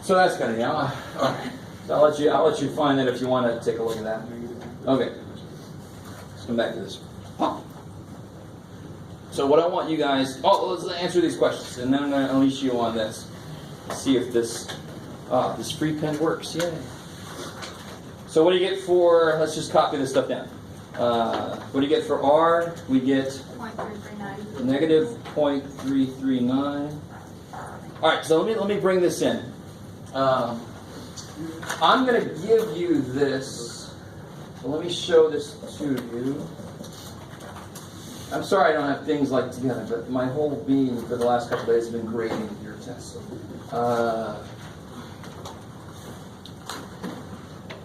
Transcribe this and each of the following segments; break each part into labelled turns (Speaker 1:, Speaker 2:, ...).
Speaker 1: So that's kind of all right. So I'll let you find that if you want to take a look at that. Okay. Let's come back to this. So what I want you guys, let's answer these questions, and then I'm going to unleash you on this. See if this free pen works. Yay. So what do you get for? Let's just copy this stuff down. What do you get for R? We get negative 0.339. All right. So let me bring this in. I'm going to give you this. So let me show this to you. I'm sorry I don't have things like together, but my whole being for the last couple of days has been grading your tests.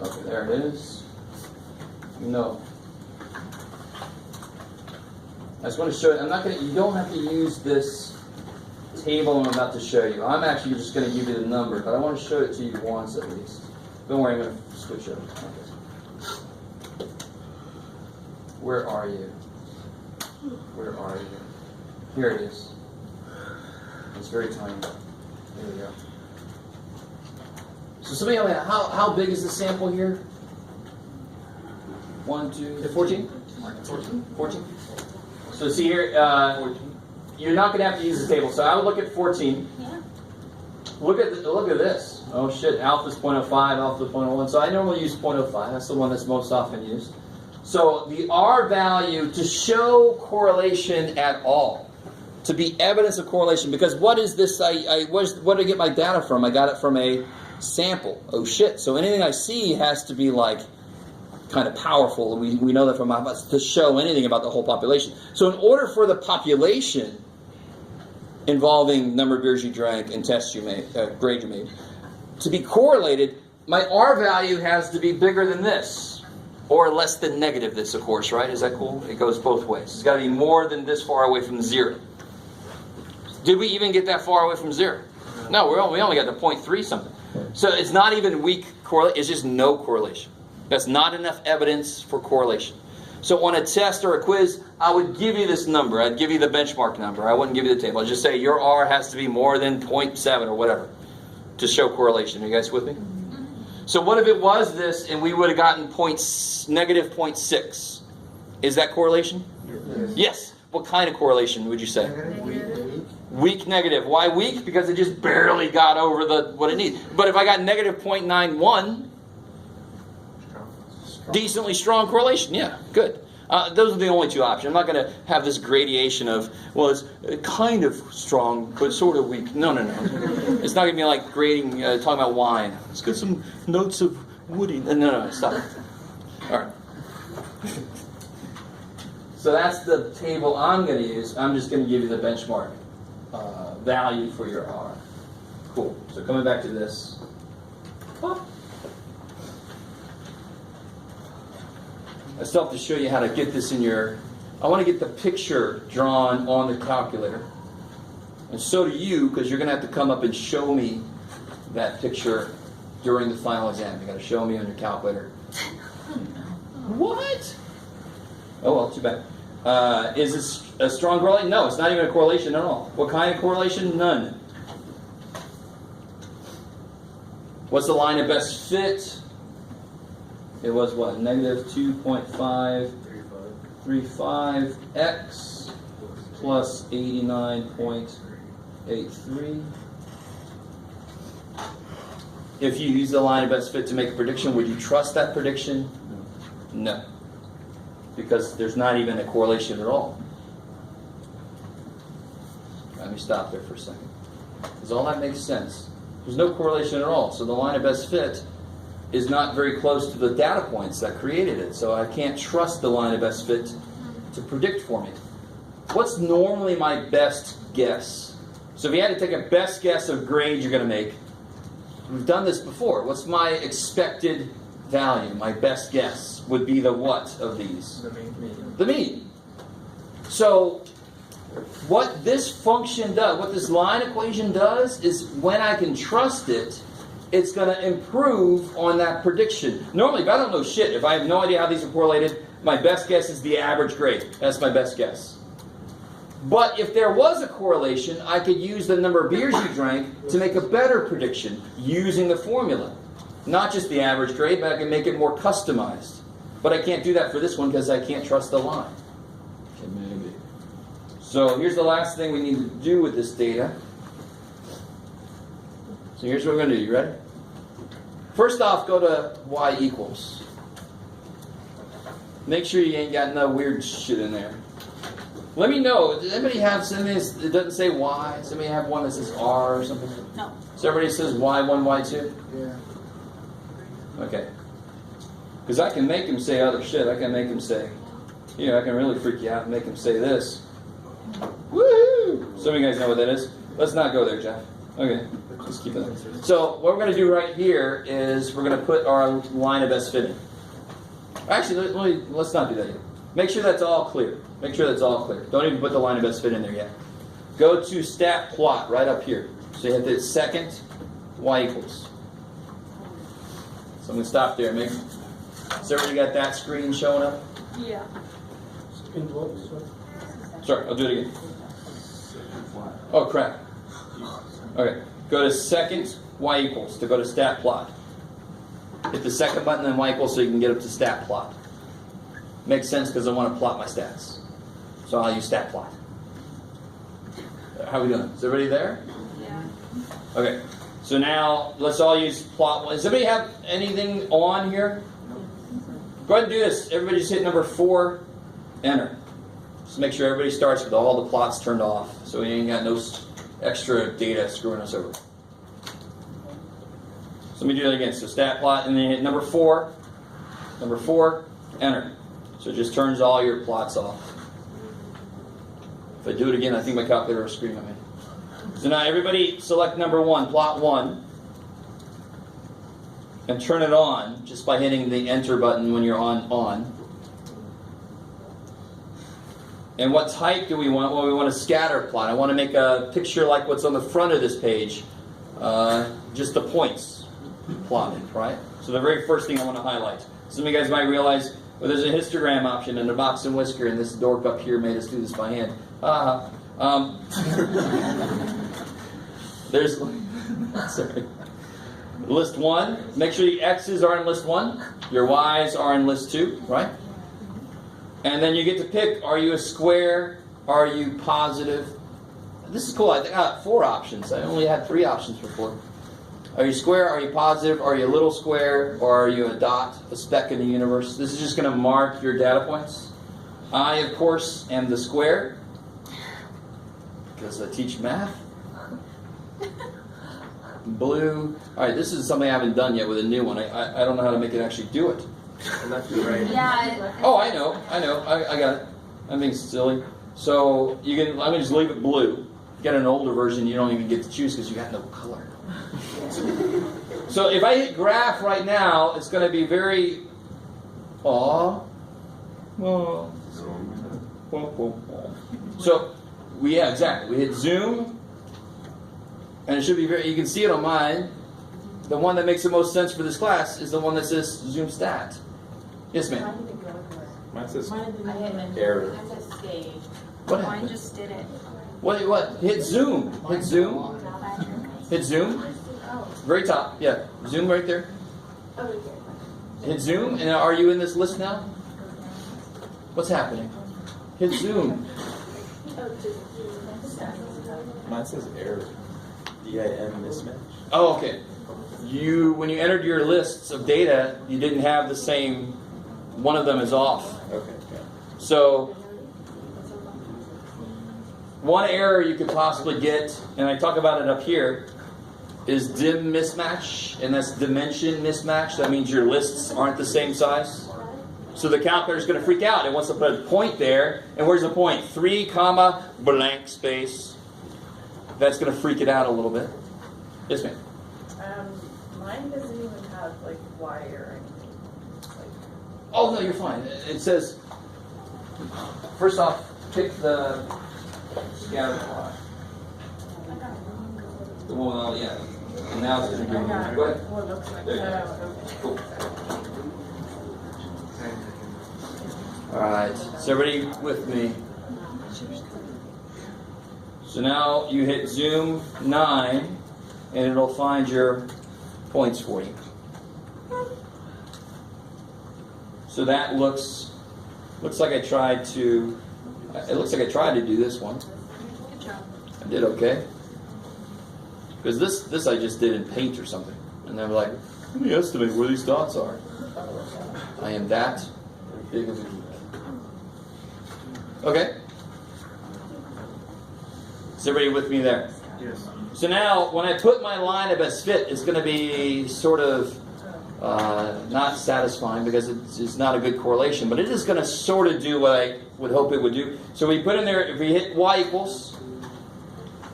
Speaker 1: Okay, there it is. No. I just want to show you. You don't have to use this table I'm about to show you. I'm actually just going to give you the number, but I want to show it to you once at least. Don't worry, I'm going to switch over. Okay. Where are you? Where are you? Here it is. It's very tiny. There we go. So somebody tell me, how big is the sample here? 1, 2, 14? 14? So see here, you're not going to have to use the table. So I would look at 14.
Speaker 2: Yeah.
Speaker 1: Look at this. Oh shit, alpha's 0.05, alpha's 0.01. So I normally use 0.05. That's the one that's most often used. So the R value to show correlation at all, to be evidence of correlation, because what is this? What did I get my data from? I got it from a sample. Oh shit! So anything I see has to be like kind of powerful. We know that from to show anything about the whole population. So in order for the population involving number of beers you drank and tests you made, grade you made, to be correlated, my R value has to be bigger than this. Or less than negative this, of course, right? Is that cool? It goes both ways. It's got to be more than this far away from 0. Did we even get that far away from 0? No, we only got to 0.3 something. So it's not even weak correlation. It's just no correlation. That's not enough evidence for correlation. So on a test or a quiz, I would give you this number. I'd give you the benchmark number. I wouldn't give you the table. I'd just say your R has to be more than 0.7 or whatever to show correlation. Are you guys with me? So what if it was this and we would have gotten negative 0.6? Is that correlation? Yes. What kind of correlation would you say? Weak negative. Why weak? Because it just barely got over what it needs. But if I got negative 0.91, decently strong correlation. Yeah, good. Those are the only two options. I'm not going to have this gradation of, well, it's kind of strong, but sort of weak. No. It's not going to be like grading, talking about wine. Let's get some notes of woody. No, stop. All right. So that's the table I'm going to use. I'm just going to give you the benchmark value for your R. Cool. So coming back to this. I still have to show you how to get this in I want to get the picture drawn on the calculator. And so do you, because you're going to have to come up and show me that picture during the final exam. You've got to show me on your calculator. What? Oh, well, too bad. Is this a strong correlation? No, it's not even a correlation at all. What kind of correlation? None. What's the line of best fit? It was what? Negative 2.535x plus 89.83. If you use the line of best fit to make a prediction, would you trust that prediction? No. Because there's not even a correlation at all. Let me stop there for a second. Because all that makes sense. There's no correlation at all. So the line of best fit is not very close to the data points that created it. So I can't trust the line of best fit to predict for me. What's normally my best guess? So if you had to take a best guess of grade you're going to make, we've done this before. What's my expected value? My best guess would be the what of these?
Speaker 3: The mean.
Speaker 1: The mean. So what this function does, what this line equation does, is when I can trust it, it's going to improve on that prediction. Normally, if I don't know shit, if I have no idea how these are correlated, my best guess is the average grade. That's my best guess. But if there was a correlation, I could use the number of beers you drank to make a better prediction using the formula. Not just the average grade, but I can make it more customized. But I can't do that for this one because I can't trust the line. Okay, maybe. So here's the last thing we need to do with this data. So here's what we're going to do. You ready? First off, go to y equals. Make sure you ain't got no weird shit in there. Let me know. Does anybody have something that doesn't say y? Does anybody have one that says r or something?
Speaker 2: No.
Speaker 1: So everybody says y1, y2?
Speaker 3: Yeah.
Speaker 1: Okay. Because I can make him say other shit. I can make him say, I can really freak you out and make him say this. Woohoo! Some of you guys know what that is. Let's not go there, Jeff. Okay. Just keep it there. So what we're going to do right here is we're going to put our line of best fitting. Actually, let's not do that yet. Make sure that's all clear. Make sure that's all clear. Don't even put the line of best fit in there yet. Go to stat plot right up here. So you have the second y equals. So I'm going to stop there. Has everybody got that screen showing up?
Speaker 2: Yeah.
Speaker 1: Sorry, I'll do it again. Oh, crap. Okay. Go to second y equals to go to stat plot. Hit the second button and y equals so you can get up to stat plot. Makes sense because I want to plot my stats. So I'll use stat plot. How are we doing? Is everybody there?
Speaker 2: Yeah.
Speaker 1: Okay. So now let's all use plot one. Does anybody have anything on here? Go ahead and do this. Everybody just hit number 4, enter. Just make sure everybody starts with all the plots turned off so we ain't got no extra data screwing us over. So let me do that again. So stat plot and then hit number 4, enter. So it just turns all your plots off. If I do it again, I think my calculator will scream at me. So now everybody select number 1, plot 1, and turn it on just by hitting the enter button when you're on. And what type do we want? Well, we want a scatter plot. I want to make a picture like what's on the front of this page, just the points plotted, right? So the very first thing I want to highlight. Some of you guys might realize, well, there's a histogram option and a box and whisker, and this dork up here made us do this by hand. There's sorry. List 1. Make sure your X's are in list 1. Your Y's are in list 2, right? And then you get to pick, are you a square? Are you positive? This is cool. I think I got 4 options. I only had 3 options before. Are you square? Are you positive? Are you a little square? Or are you a dot, a speck in the universe? This is just going to mark your data points. I, of course, am the square because I teach math. Blue. All right, this is something I haven't done yet with a new one. I don't know how to make it actually do it.
Speaker 3: Right.
Speaker 2: Yeah.
Speaker 1: Oh, I know. I got it. I'm being silly. So you can. I'm gonna just leave it blue. If you get an older version, you don't even get to choose because you got no color. So if I hit graph right now, it's going to be very. So exactly. We hit zoom, and it should be very. You can see it on mine. The one that makes the most sense for this class is the one that says zoom stat. Yes, ma'am.
Speaker 3: Mine says
Speaker 2: error.
Speaker 1: What
Speaker 2: Mine
Speaker 1: happened?
Speaker 2: just did it.
Speaker 1: What? Hit zoom. Hit zoom. Hit zoom. Very top. Yeah. Zoom right there. Hit zoom. And are you in this list now? What's happening? Hit zoom.
Speaker 3: Mine says error. DIM mismatch.
Speaker 1: Oh, okay. When you entered your lists of data, you didn't have the same. One of them is off.
Speaker 3: Okay. Yeah.
Speaker 1: So one error you could possibly get, and I talk about it up here, is dim mismatch, and that's dimension mismatch. That means your lists aren't the same size. So the calculator is going to freak out. It wants to put a point there, and where's the point? 3, comma, blank space. That's going to freak it out a little bit. Yes, ma'am.
Speaker 4: Mine doesn't even have like Y or anything.
Speaker 1: Oh no, you're fine. It says, first off, pick the scatter plot. Well, yeah. And now it's going to go. Go ahead.
Speaker 4: What looks like
Speaker 1: There you
Speaker 4: that.
Speaker 1: go. Cool. All right. Is everybody with me? So now you hit zoom 9, and it'll find your points for you. So that looks like I tried to. It looks like I tried to do this one.
Speaker 2: Good job.
Speaker 1: I did okay. Because this I just did in Paint or something, and they were like, "Let me estimate where these dots are." I am that big of a geek. Okay. Is everybody with me there?
Speaker 3: Yes.
Speaker 1: So now, when I put my line of best fit, it's going to be sort of not satisfying because it's not a good correlation, but it is going to sort of do what I would hope it would do. So we put in there, if we hit y equals,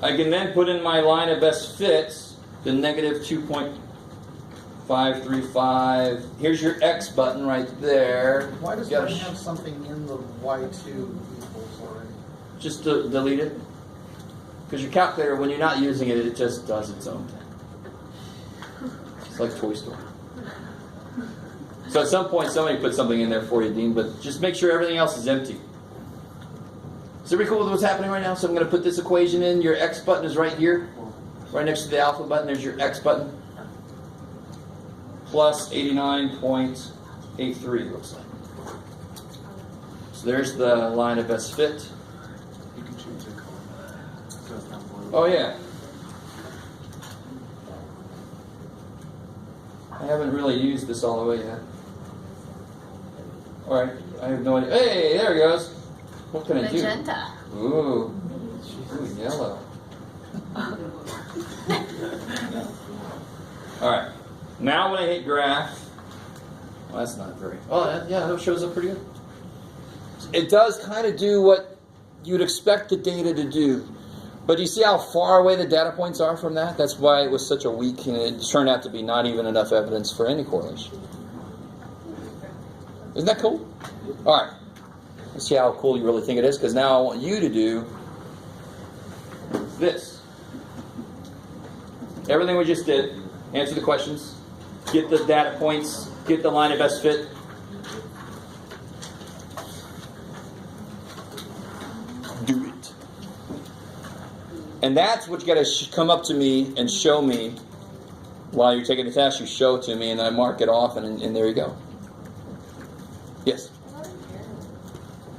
Speaker 1: I can then put in my line of best fits, the negative 2.535. Here's your X button right there.
Speaker 5: Why does
Speaker 1: Gotta
Speaker 5: mine have something in the Y2 equals already?
Speaker 1: Just to delete it. Because your calculator, when you're not using it, it just does its own thing. It's like Toy Story. So at some point, somebody put something in there for you, Dean, but just make sure everything else is empty. Is everybody cool with what's happening right now? So I'm going to put this equation in. Your X button is right here. Right next to the alpha button, there's your X button. Plus 89.83, looks like. So there's the line of best fit.
Speaker 3: You can change the color. So it's not blue.
Speaker 1: Oh, yeah. I haven't really used this all the way yet. Alright, I have no idea. Hey, there it goes. What can I do?
Speaker 2: Magenta.
Speaker 1: Ooh, yellow. Alright, now when I hit graph, well, that's not very. Oh, yeah, that shows up pretty good. It does kind of do what you'd expect the data to do. But you see how far away the data points are from that? That's why it was such a weak, and it turned out to be not even enough evidence for any correlation. Isn't that cool? All right. Let's see how cool you really think it is, because now I want you to do this. Everything we just did, answer the questions, get the data points, get the line of best fit. Do it. And that's what you got to come up to me and show me while you're taking the test. You show it to me, and then I mark it off, and there you go. Yes?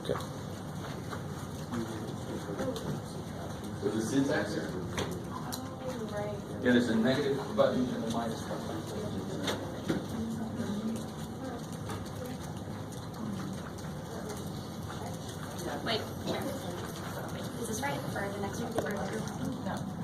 Speaker 1: Okay. With the syntax here? Yeah, there's a negative button and a minus button.